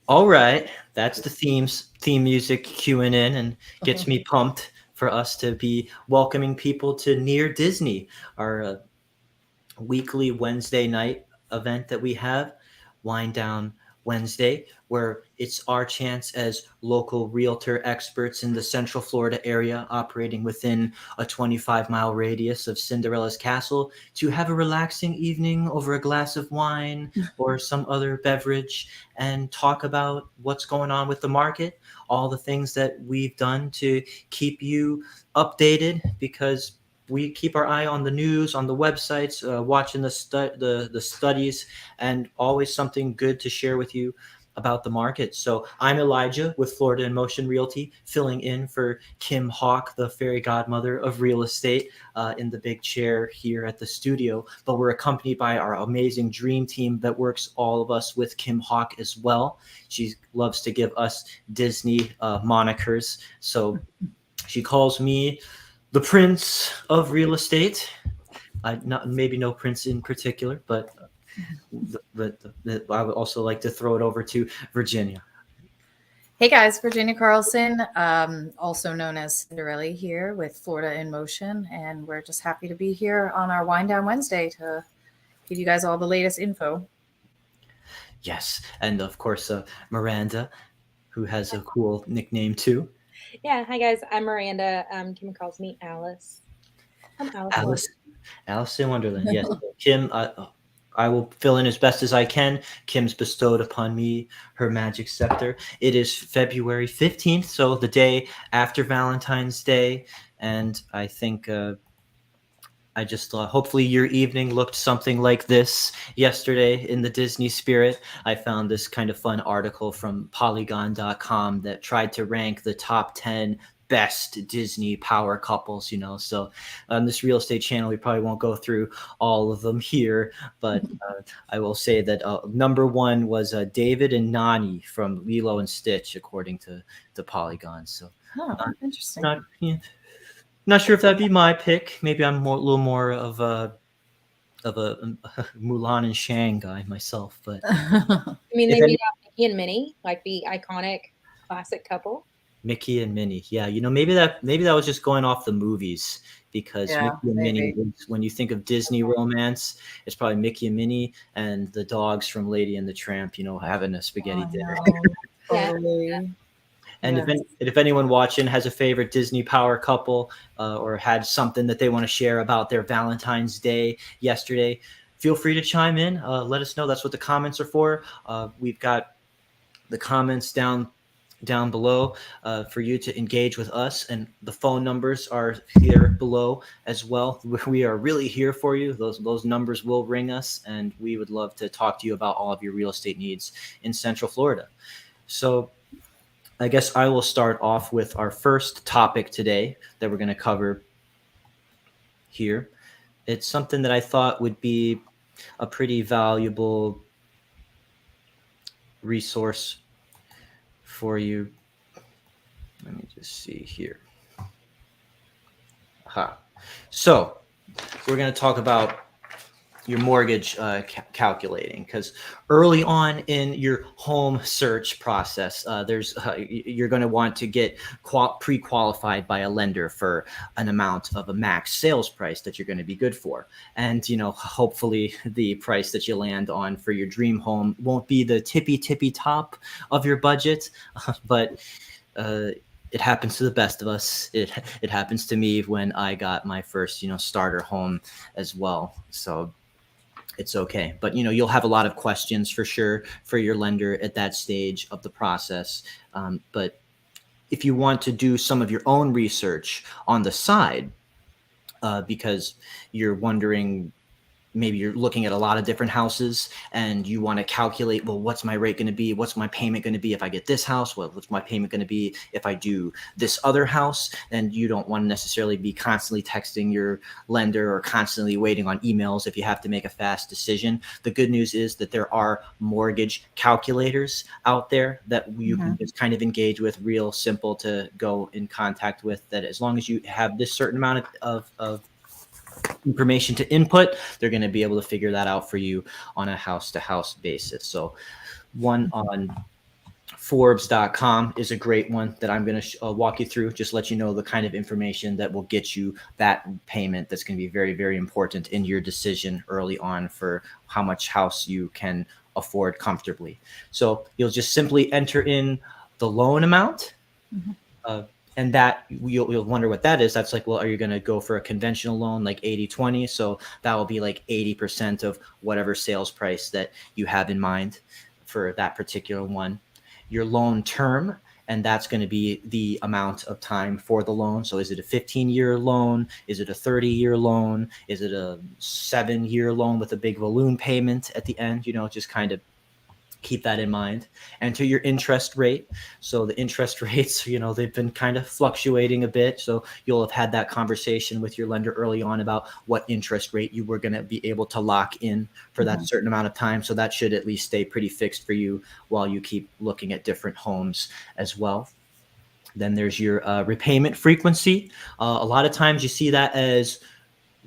All right, that's the theme music cueing in and gets me pumped for us to be welcoming people to Near Disney, our weekly Wednesday night event that we have, Wind Down Wednesday, where it's our chance as local realtor experts in the Central Florida area operating within a 25-mile radius of Cinderella's castle to have a relaxing evening over a glass of wine or some other beverage and talk about what's going on with the market, all the things that we've done to keep you updated because we keep our eye on the news, on the websites, watching the studies, and always something good to share with you about the market. So I'm Elijah with Florida in Motion Realty, filling in for Kim Hawk, the fairy godmother of real estate, in the big chair here at the studio. But we're accompanied by our amazing dream team that works all of us with Kim Hawk as well. She loves to give us Disney monikers. So she calls me the Prince of Real Estate. Not maybe no prince in particular, but I would also like to throw it over to Virginia. Hey guys, Virginia Carlson, also known as Cinderella here with Florida in Motion, and we're just happy to be here on our Wind Down Wednesday to give you guys all the latest info. Yes, and of course Miranda, who has a cool nickname too. Yeah, hi guys, I'm Miranda. Kim calls me Alice. I'm Alice. Alice in Wonderland. Yes, Kim. I will fill in as best as I can. Kim's bestowed upon me her magic scepter. It is February 15th, so the day after Valentine's Day, and I think I just thought hopefully your evening looked something like this yesterday in the Disney spirit. I found this kind of fun article from Polygon.com that tried to rank the top 10 best Disney power couples, So on this real estate channel, we probably won't go through all of them here, but I will say that number one was David and Nani from Lilo and Stitch, according to the Polygon. So Interesting. Not sure if that'd be my pick. Maybe I'm a little more of a Mulan and Shang guy myself, but I mean, they beat out Mickey and Minnie, like the iconic classic couple. Mickey and Minnie, yeah. Maybe that was just going off the movies because Yeah, Mickey and Minnie. When you think of Disney romance, it's probably Mickey and Minnie and the dogs from Lady and the Tramp. Having a spaghetti dinner. Totally. And if anyone watching has a favorite Disney power couple or had something that they want to share about their Valentine's Day yesterday, feel free to chime in. Let us know. That's what the comments are for. We've got the comments down below for you to engage with us, and the phone numbers are here below as well. We are really here for you. Those numbers will ring us, and we would love to talk to you about all of your real estate needs in Central Florida. So I guess I will start off with our first topic today that we're going to cover here. It's something that I thought would be a pretty valuable resource for you. Let me just see here. So we're going to talk about your mortgage calculating, because early on in your home search process, you're going to want to get pre-qualified by a lender for an amount of a max sales price that you're going to be good for. And, hopefully the price that you land on for your dream home won't be the tippy top of your budget, but it happens to the best of us. It happens to me when I got my first, starter home as well. So it's okay. But, you'll have a lot of questions for sure for your lender at that stage of the process. But if you want to do some of your own research on the side, because you're wondering, maybe you're looking at a lot of different houses and you want to calculate, well, what's my rate going to be? What's my payment going to be if I get this house? What's my payment going to be if I do this other house? And you don't want to necessarily be constantly texting your lender or constantly waiting on emails if you have to make a fast decision. The good news is that there are mortgage calculators out there that you can just kind of engage with, real simple to go in contact with, that as long as you have this certain amount of information to input, they're going to be able to figure that out for you on a house-to-house basis. So one on Forbes.com is a great one that I'm going to walk you through, just let you know the kind of information that will get you that payment that's going to be very, very important in your decision early on for how much house you can afford comfortably. So you'll just simply enter in the loan amount. And that you'll wonder what that is. That's like, well, are you going to go for a conventional loan like 80-20? So that will be like 80% of whatever sales price that you have in mind for that particular one. Your loan term, and that's going to be the amount of time for the loan. So is it a 15-year loan? Is it a 30-year loan? Is it a 7-year loan with a big balloon payment at the end? Just kind of keep that in mind. Enter your interest rate. So the interest rates, they've been kind of fluctuating a bit. So you'll have had that conversation with your lender early on about what interest rate you were going to be able to lock in for that certain amount of time. So that should at least stay pretty fixed for you while you keep looking at different homes as well. Then there's your repayment frequency. A lot of times you see that as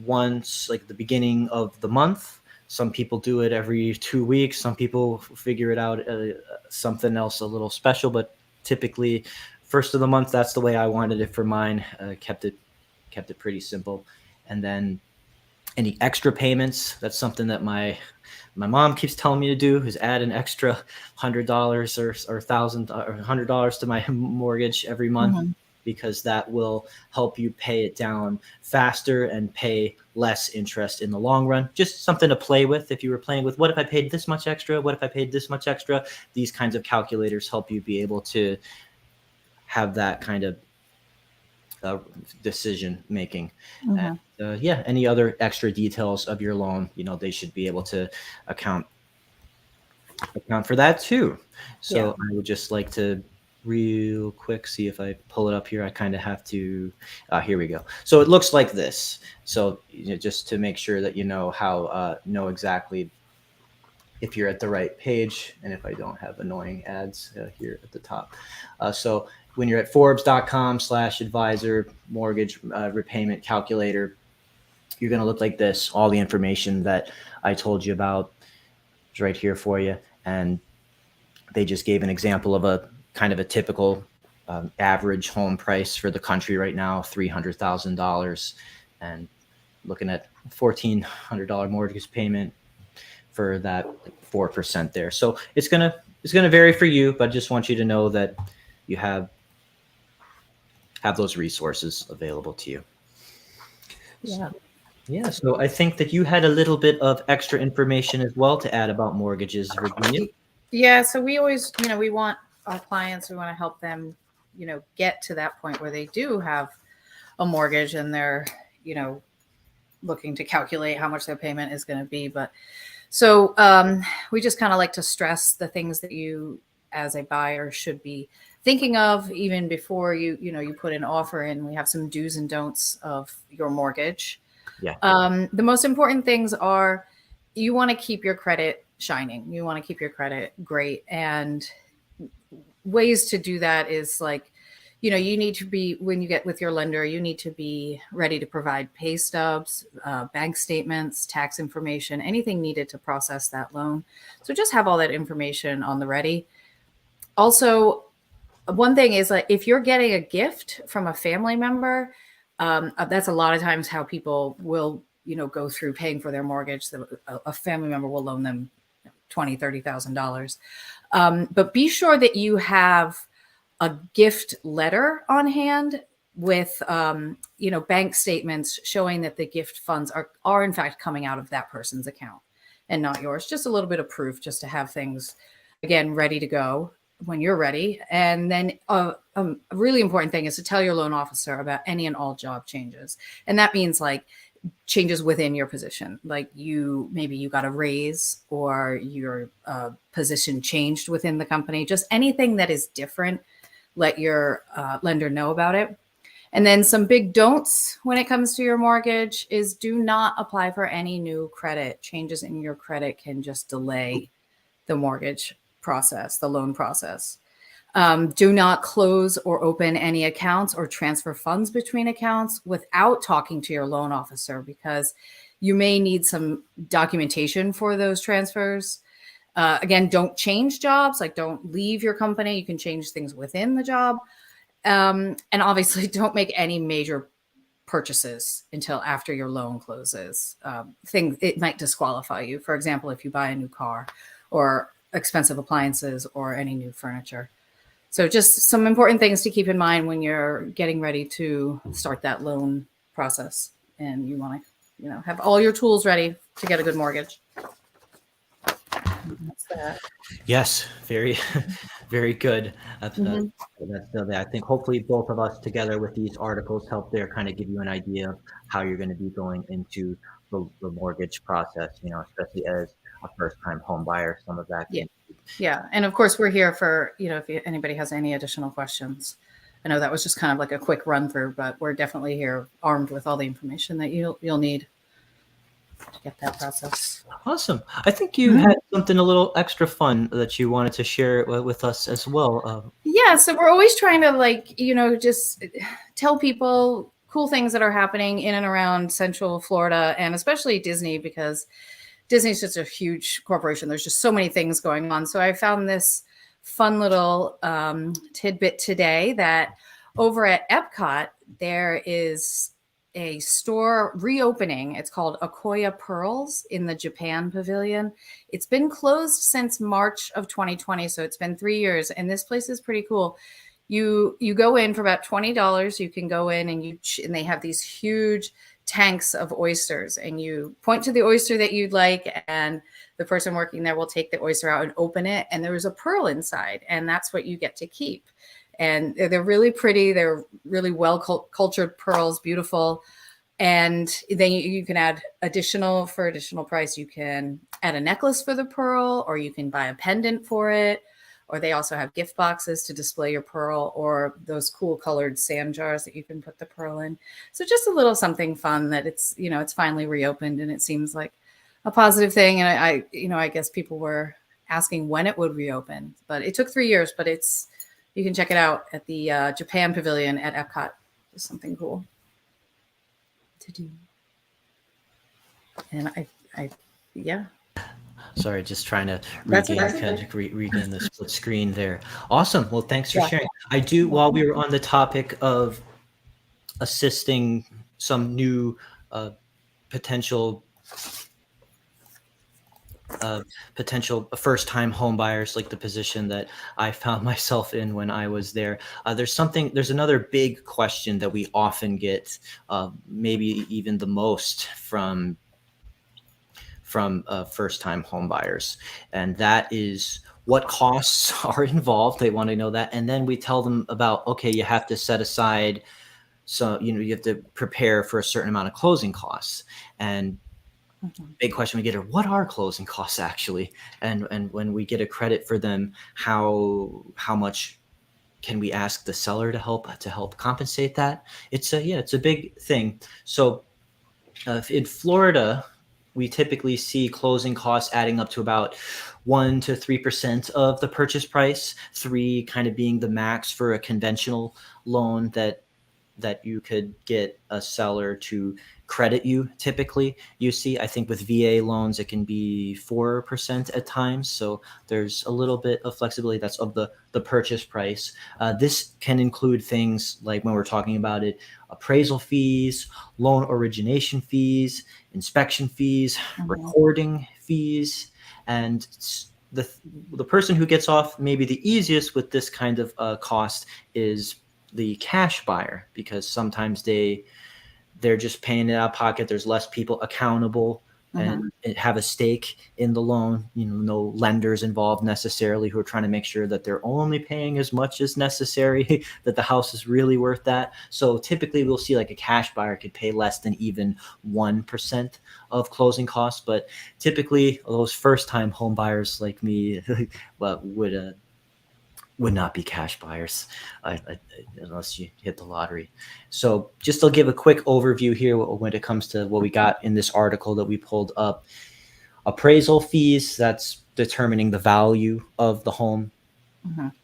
once, like the beginning of the month. Some people do it every 2 weeks. Some people figure it out something else a little special, but typically first of the month. That's the way I wanted it for mine. Kept it pretty simple. And then any extra payments, that's something that my mom keeps telling me to do, is add an extra $100 or $1,000 or $100 to my mortgage every month. Because that will help you pay it down faster and pay less interest in the long run. Just something to play with. If you were playing with, what if I paid this much extra? What if I paid this much extra? These kinds of calculators help you be able to have that kind of decision making. And, any other extra details of your loan, they should be able to account for that too. So I would just like to real quick see if I pull it up here. I kind of have to. Here we go. So it looks like this. So just to make sure that how know exactly if you're at the right page, and if I don't have annoying ads here at the top. So when you're at Forbes.com/advisor mortgage repayment calculator, you're going to look like this. All the information that I told you about is right here for you, and they just gave an example of a kind of a typical average home price for the country right now, $300,000, and looking at $1,400 mortgage payment for that 4% there. So it's gonna vary for you, but I just want you to know that you have those resources available to you. So I think that you had a little bit of extra information as well to add about mortgages, Virginia. Yeah, so we always, we want our clients, we want to help them, get to that point where they do have a mortgage and they're, looking to calculate how much their payment is going to be. But so we just kind of like to stress the things that you as a buyer should be thinking of even before you put an offer in. We have some do's and don'ts of your mortgage. The most important things are you want to keep your credit shining. You want to keep your credit great. And ways to do that is like, you need to be, when you get with your lender, you need to be ready to provide pay stubs, bank statements, tax information, anything needed to process that loan. So just have all that information on the ready. Also, one thing is like if you're getting a gift from a family member, that's a lot of times how people will, go through paying for their mortgage. A family member will loan them $20,000, $30,000. But be sure that you have a gift letter on hand with, bank statements showing that the gift funds are in fact coming out of that person's account and not yours. Just a little bit of proof just to have things, again, ready to go when you're ready. And then a really important thing is to tell your loan officer about any and all job changes. And that means like changes within your position. Like maybe you got a raise or your position changed within the company, just anything that is different, let your lender know about it. And then some big don'ts when it comes to your mortgage is do not apply for any new credit. Changes in your credit can just delay the mortgage process, the loan process. Do not close or open any accounts or transfer funds between accounts without talking to your loan officer, because you may need some documentation for those transfers. Again, don't change jobs, like don't leave your company. You can change things within the job. And obviously, don't make any major purchases until after your loan closes. It might disqualify you. For example, if you buy a new car or expensive appliances or any new furniture. So just some important things to keep in mind when you're getting ready to start that loan process, and you want to, have all your tools ready to get a good mortgage. That's that. Yes, very, very good. Mhm. I think hopefully both of us together with these articles help there kind of give you an idea of how you're going to be going into the mortgage process, especially as a first-time home buyer. Some of that Yeah. can Yeah. And of course, we're here for, if anybody has any additional questions. I know that was just kind of like a quick run through, but we're definitely here armed with all the information that you'll need to get that process. Awesome. I think you had something a little extra fun that you wanted to share with us as well. Yeah. So we're always trying to just tell people cool things that are happening in and around Central Florida, and especially Disney, because Disney's just a huge corporation. There's just so many things going on. So I found this fun little tidbit today that over at Epcot, there is a store reopening. It's called Okoya Pearls in the Japan Pavilion. It's been closed since March of 2020. So it's been 3 years. And this place is pretty cool. You go in for about $20. You can go in and they have these huge tanks of oysters, and you point to the oyster that you'd like, and the person working there will take the oyster out and open it, and there is a pearl inside, and that's what you get to keep. And they're really pretty. They're really well cultured pearls, beautiful. And then you can add additional price. You can add a necklace for the pearl, or you can buy a pendant for it. Or they also have gift boxes to display your pearl, or those cool colored sand jars that you can put the pearl in. So just a little something fun that it's finally reopened, and it seems like a positive thing. And I guess people were asking when it would reopen, but it took 3 years, but you can check it out at the Japan Pavilion at Epcot. Just something cool to do. And yeah. Sorry, just trying to That's regain the split screen there. Awesome. Well, thanks for Yeah. sharing. I do, while we were on the topic of assisting some new potential first-time home buyers, like the position that I found myself in when I was there. There's another big question that we often get, maybe even the most from first-time home buyers, and that is what costs are involved. They want to know that, and then we tell them about, okay, you have to set aside, so you have to prepare for a certain amount of closing costs. And big question we get are, what are closing costs actually? And when we get a credit for them, how much can we ask the seller to help compensate that? It's a big thing. So in Florida, we typically see closing costs adding up to about 1 to 3% of the purchase price, 3 kind of being the max for a conventional loan that you could get a seller to credit you. Typically, you see, I think with VA loans, it can be 4% at times. So there's a little bit of flexibility that's of the purchase price. This can include things like, when we're talking about it, appraisal fees, loan origination fees, inspection fees, recording fees, and the person who gets off maybe the easiest with this kind of cost is the cash buyer, because sometimes they're just paying it out of pocket. There's less people accountable and have a stake in the loan. No lenders involved necessarily, who are trying to make sure that they're only paying as much as necessary, that the house is really worth that. So typically we'll see like a cash buyer could pay less than even 1% of closing costs. But typically those first-time home buyers like me would not be cash buyers unless you hit the lottery. So just to give a quick overview here when it comes to what we got in this article that we pulled up. Appraisal fees, that's determining the value of the home.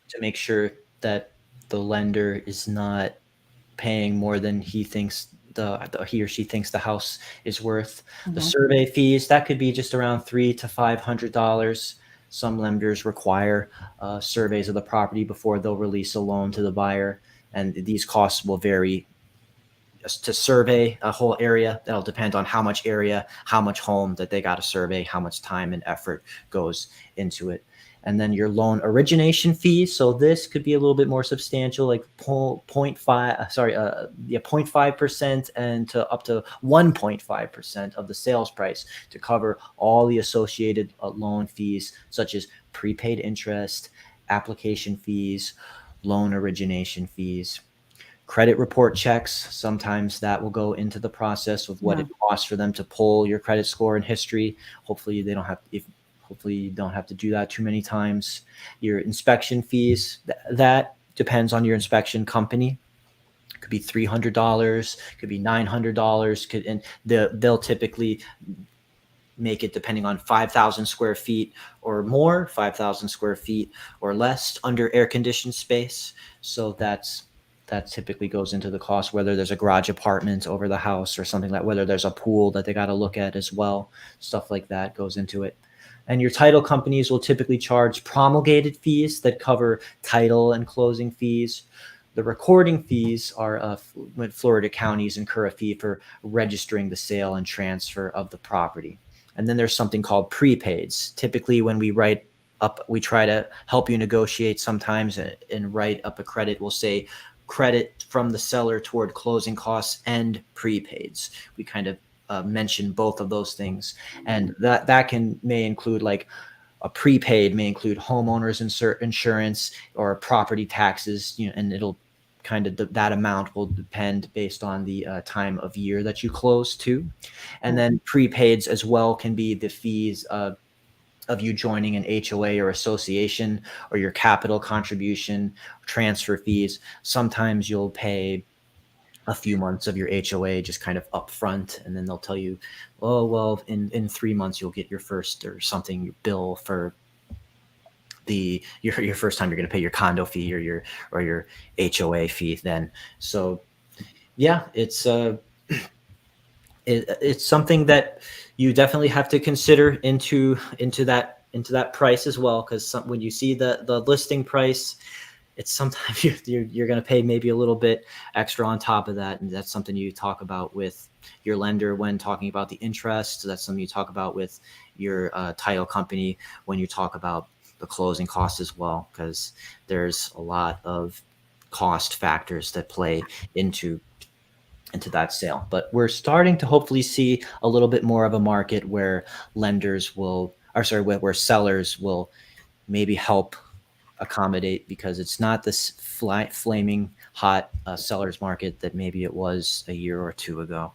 to make sure that the lender is not paying more than he thinks he or she thinks the house is worth. The survey fees, that could be just around $300 to $500. Some lenders require surveys of the property before they'll release a loan to the buyer, and these costs will vary. To survey a whole area, that'll depend on how much area, how much home that they got to survey, how much time and effort goes into it. And then your loan origination fees. So this could be a little bit more substantial, like 0.5% and to up to 1.5% of the sales price to cover all the associated loan fees, such as prepaid interest, application fees, loan origination fees. Credit report checks, sometimes that will go into the process of what it costs for them to pull your credit score and history. Hopefully they don't have hopefully you don't have to do that too many times. Your inspection fees, that depends on your inspection company. It could be $300, could be $900, and they'll typically make it depending on 5,000 square feet or more, 5,000 square feet or less under air conditioned space. So that typically goes into the cost, whether there's a garage apartment over the house or something like, whether there's a pool that they got to look at as well. Stuff like that goes into it. And your title companies will typically charge promulgated fees that cover title and closing fees. The recording fees are when Florida counties incur a fee for registering the sale and transfer of the property. And then there's something called prepaids. Typically, when we try to help you negotiate sometimes and write up a credit. We'll say credit from the seller toward closing costs and prepaids. We kind of mention both of those things, and that may include like a prepaid may include homeowners insurance or property taxes, and it'll kind of that amount will depend based on the time of year that you close to. And then prepaids as well can be the fees of you joining an HOA or association, or your capital contribution, transfer fees. Sometimes you'll pay a few months of your HOA just kind of upfront, and then they'll tell you, oh, well, in 3 months you'll get your first or something bill for your first time you're going to pay your condo fee or your HOA fee then. So yeah, it's something that you definitely have to consider into that price as well, because when you see the listing price, it's sometimes you're going to pay maybe a little bit extra on top of that, and that's something you talk about with your lender when talking about the interest. So that's something you talk about with your title company when you talk about the closing costs as well, because there's a lot of cost factors that play into that sale. But we're starting to hopefully see a little bit more of a market where where sellers will maybe help accommodate, because it's not this flaming hot seller's market that maybe it was a year or two ago.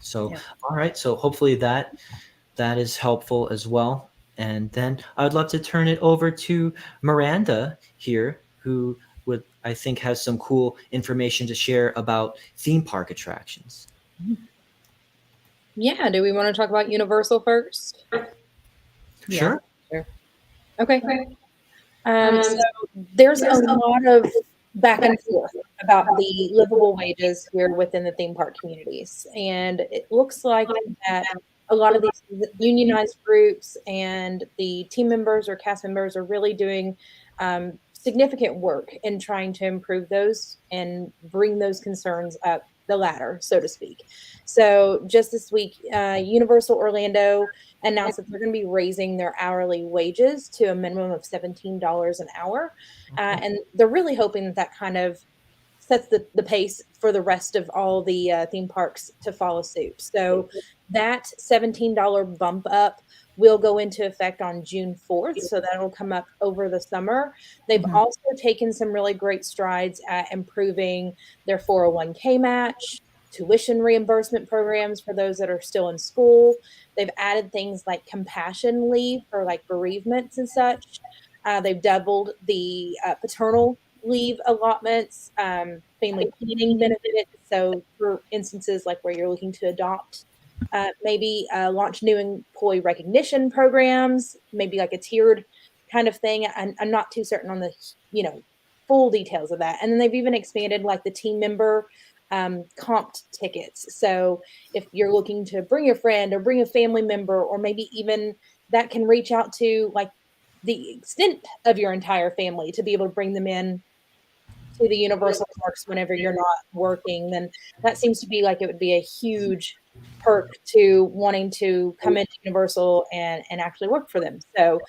So, all right. So hopefully that is helpful as well. And then I'd love to turn it over to Miranda here, who I think has some cool information to share about theme park attractions. Yeah. Do we want to talk about Universal first? Sure. Okay. So there's a lot of back and forth about the livable wages here within the theme park communities. And it looks like that a lot of these unionized groups and the team members or cast members are really doing significant work in trying to improve those and bring those concerns up the ladder, so to speak. So just this week, Universal Orlando announced that they're going to be raising their hourly wages to a minimum of $17 an hour. And they're really hoping that kind of sets the pace for the rest of all the theme parks to follow suit. So that $17 bump up will go into effect on June 4th. So that'll come up over the summer. They've also taken some really great strides at improving their 401k match, tuition reimbursement programs for those that are still in school. They've added things like compassion leave for like bereavements and such. They've doubled the paternal leave allotments, family planning benefits. So for instances like where you're looking to adopt, maybe launch new employee recognition programs, maybe like a tiered kind of thing. I'm not too certain on the, full details of that. And then they've even expanded like the team member comped tickets. So if you're looking to bring a friend or bring a family member, or maybe even that can reach out to like the extent of your entire family to be able to bring them in to the Universal parks whenever you're not working, then that seems to be like it would be a huge perk to wanting to come into Universal and actually work for them. So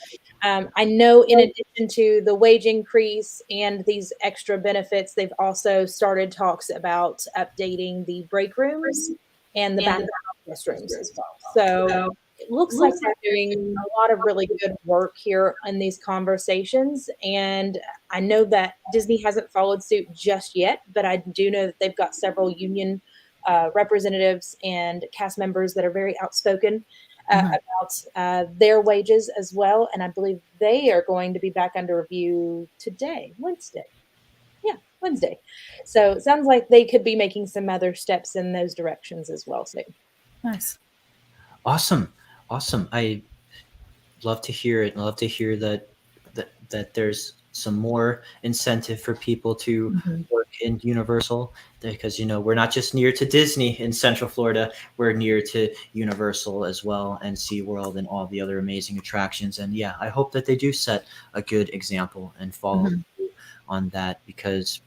I know in addition to the wage increase and these extra benefits, they've also started talks about updating the break rooms and the back of the restrooms as well. So it looks like they're doing a lot of really good work here in these conversations. And I know that Disney hasn't followed suit just yet, but I do know that they've got several union representatives and cast members that are very outspoken about their wages as well. And I believe they are going to be back under review today, Wednesday. Yeah, Wednesday. So it sounds like they could be making some other steps in those directions as well soon. Nice. Awesome. Awesome. I love to hear it. I love to hear that there's some more incentive for people to work in Universal, because we're not just near to Disney in Central Florida, we're near to Universal as well, and SeaWorld and all the other amazing attractions. And yeah, I hope that they do set a good example and follow through on that, because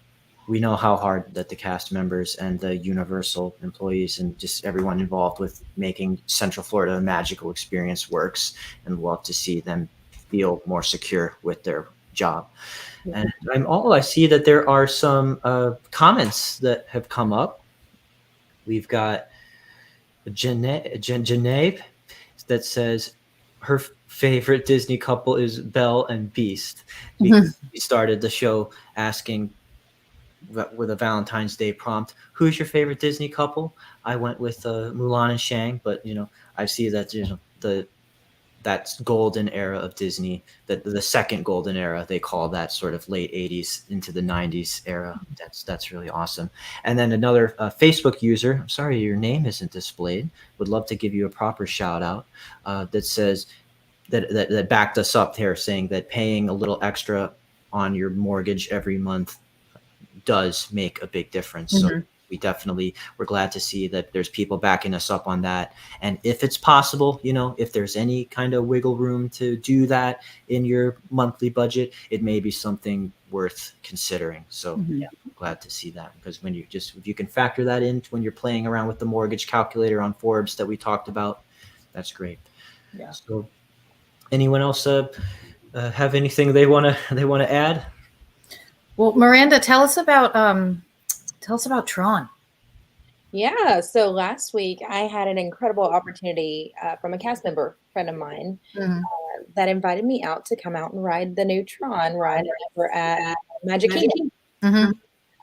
we know how hard that the cast members and the Universal employees and just everyone involved with making Central Florida a magical experience works, and love to see them feel more secure with their job. And I see that there are some comments that have come up. We've got Janae that says her favorite Disney couple is Belle and Beast, because we started the show asking with a Valentine's Day prompt, who's your favorite Disney couple? I went with Mulan and Shang, but I see that that's golden era of Disney, that the second golden era, they call that sort of late 80s into the 90s era. That's really awesome. And then another Facebook user, I'm sorry your name isn't displayed, would love to give you a proper shout out, that says that backed us up here, saying that paying a little extra on your mortgage every month does make a big difference. So we're glad to see that there's people backing us up on that. And if it's possible, if there's any kind of wiggle room to do that in your monthly budget, it may be something worth considering. So yeah, I'm glad to see that, because if you can factor that in when you're playing around with the mortgage calculator on Forbes that we talked about, that's great. Yeah. So anyone else have anything they want to add? Well, Miranda, tell us about Tron. Yeah, so last week I had an incredible opportunity from a cast member friend of mine that invited me out to come out and ride the new Tron ride over at Magic Kingdom. And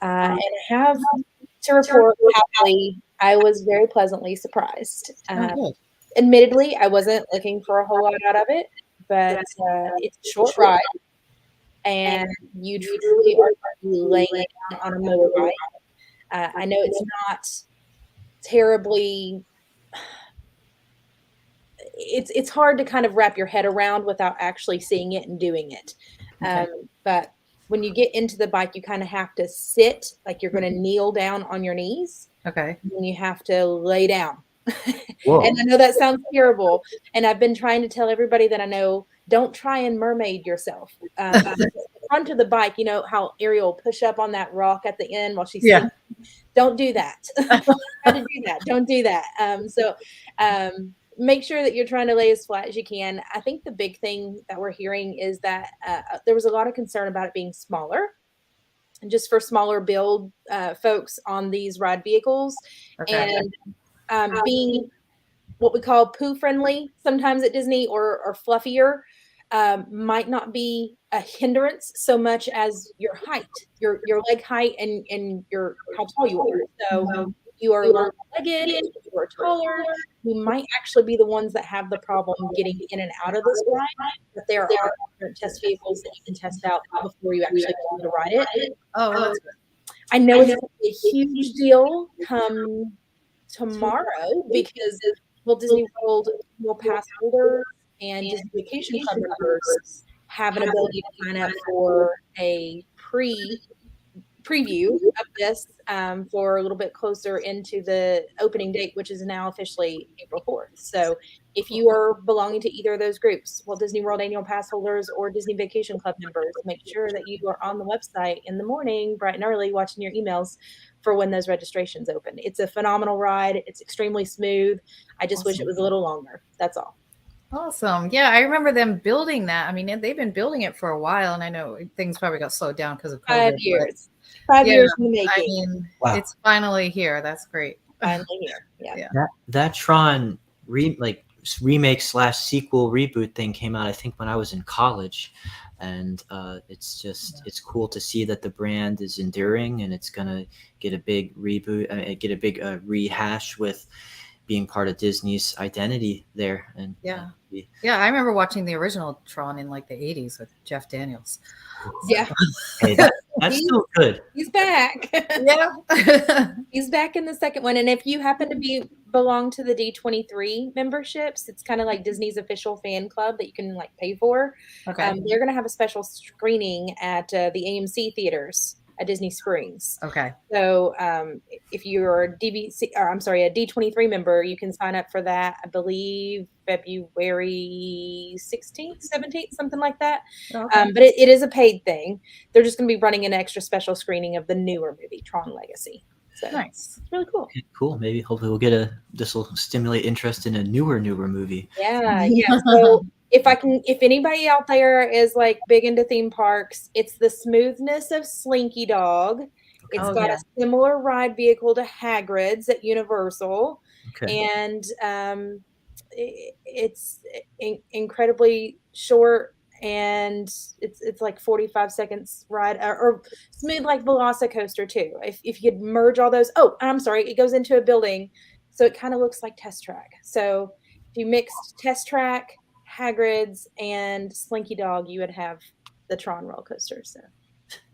I have to report, happily, I was very pleasantly surprised. Admittedly, I wasn't looking for a whole lot out of it, but it's a short ride, and you truly are laying it down on a motorbike. I know it's not terribly, it's hard to kind of wrap your head around without actually seeing it and doing it. But when you get into the bike, you kind of have to sit like you're going to kneel down on your knees. Okay. And you have to lay down. And I know that sounds terrible. And I've been trying to tell everybody that I know, don't try and mermaid yourself. Front of the bike, you know how Ariel push up on that rock at the end while she's sleeping? Don't do that. Try to do that. Don't do that. So make sure that you're trying to lay as flat as you can. I think the big thing that we're hearing is that there was a lot of concern about it being smaller, and just for smaller build folks on these ride vehicles, and being what we call poo friendly sometimes at Disney, or fluffier, might not be a hindrance so much as your height, your leg height, and your how tall you are. So you are long-legged, you are taller, you might actually be the ones that have the problem getting in and out of this ride. But there are different test vehicles that you can test out before you actually begin to ride it. Oh, that's good. I know it's a huge deal come tomorrow, because Walt Disney World will pass holders and Disney Vacation Club members have an ability to sign up for a preview of this for a little bit closer into the opening date, which is now officially April 4th. So if you are belonging to either of those groups, Walt Disney World annual pass holders or Disney Vacation Club members, make sure that you are on the website in the morning, bright and early, watching your emails for when those registrations open. It's a phenomenal ride. It's extremely smooth. I just wish it was a little longer. That's all. Awesome. Yeah, I remember them building that. I mean, they've been building it for a while, and I know things probably got slowed down because of COVID. 5 years. 5 years in the making. I mean, Wow. it's finally here. That's great. Finally here. Yeah. That Tron remake / sequel reboot thing came out, I think, when I was in college, and it's cool to see that the brand is enduring and it's gonna get a big reboot, get a big rehash with being part of Disney's identity there. And yeah, I remember watching the original Tron in like the 80s with Jeff Daniels. Yeah. Hey, that's still good. He's back. Yeah. He's back in the second one. And if you happen to belong to the D23 memberships, it's kind of like Disney's official fan club that you can like pay for. Okay. They're going to have a special screening at the AMC theaters at Disney Springs. Okay. So if you're a D23 member, you can sign up for that, I believe February 16th, 17th, something like that. Okay. But it is a paid thing. They're just going to be running an extra special screening of the newer movie, Tron Legacy. So nice. It's really cool. Okay, cool. Maybe hopefully this will stimulate interest in a newer movie. Yeah. So if anybody out there is like big into theme parks, it's the smoothness of Slinky Dog. It's got a similar ride vehicle to Hagrid's at Universal. Okay. And it's incredibly short, and it's like 45 seconds ride, or smooth like Velocicoaster too. If you could merge all those. Oh, I'm sorry, it goes into a building, so it kind of looks like Test Track. So if you mixed Test Track, Hagrid's, and Slinky Dog, you would have the Tron roller coaster. So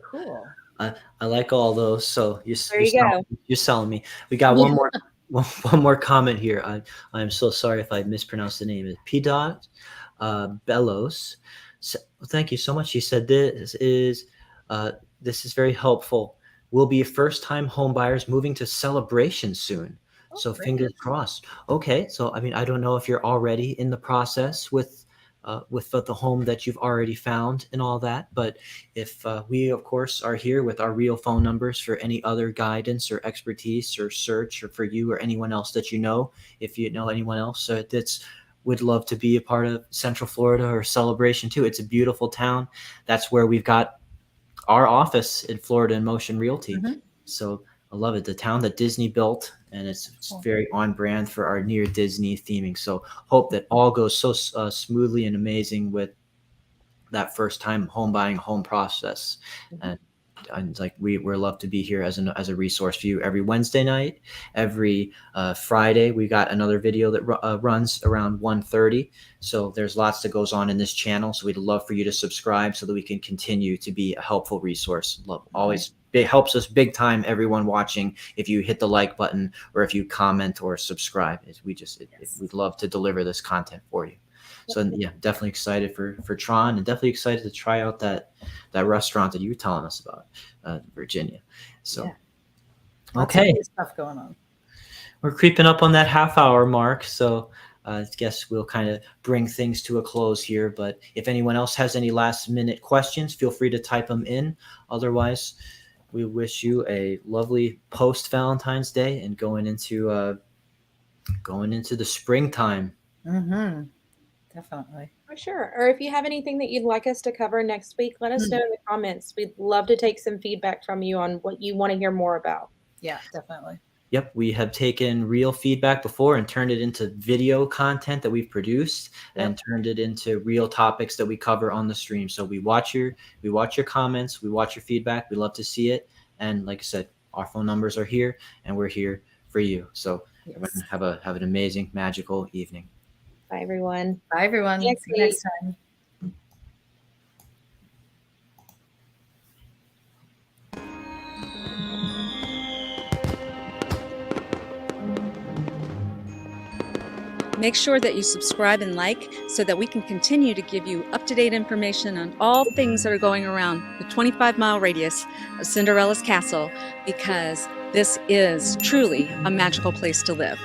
cool. I like all those. So you're selling me. We got one more comment here. I'm so sorry if I mispronounced the name. It's P. Bellows. So, thank you so much. She said this is very helpful. We'll be first-time home buyers moving to Celebration soon. So great. Fingers crossed. Okay, so I mean, I don't know if you're already in the process with the home that you've already found and all that, but if we of course are here with our real phone numbers for any other guidance or expertise or search, or for you or anyone else that you know, if you know anyone else that's would love to be a part of Central Florida or Celebration too. It's a beautiful town. That's where we've got our office in Florida in Motion Realty. Mm-hmm. So I love it. The town that Disney built, and it's very on brand for our near Disney theming. So hope that all goes so smoothly and amazing with that first time home buying home process. Mm-hmm. And like we're love to be here as a resource for you every Wednesday night. Every Friday we got another video that runs around 1:30. So there's lots that goes on in this channel. So we'd love for you to subscribe so that we can continue to be a helpful resource. Always it helps us big time, everyone watching, if you hit the like button or if you comment or subscribe. We'd love to deliver this content for you. So yeah, definitely excited for Tron, and definitely excited to try out that restaurant that you were telling us about, Virginia. So okay, stuff going on. We're creeping up on that half-hour mark, so I guess we'll kind of bring things to a close here. But if anyone else has any last-minute questions, feel free to type them in. Otherwise, we wish you a lovely post-Valentine's Day and going into the springtime. Mm-hmm. Definitely. For sure. Or if you have anything that you'd like us to cover next week, let us know in the comments. We'd love to take some feedback from you on what you want to hear more about. Yeah, definitely. Yep, we have taken real feedback before and turned it into video content that we've produced and turned it into real topics that we cover on the stream. So we watch your comments, we watch your feedback. We love to see it. And like I said, our phone numbers are here and we're here for you. So everyone have an amazing, magical evening. Bye, everyone. Bye, everyone. See you next time. Make sure that you subscribe and like so that we can continue to give you up-to-date information on all things that are going around the 25-mile radius of Cinderella's castle, because this is truly a magical place to live.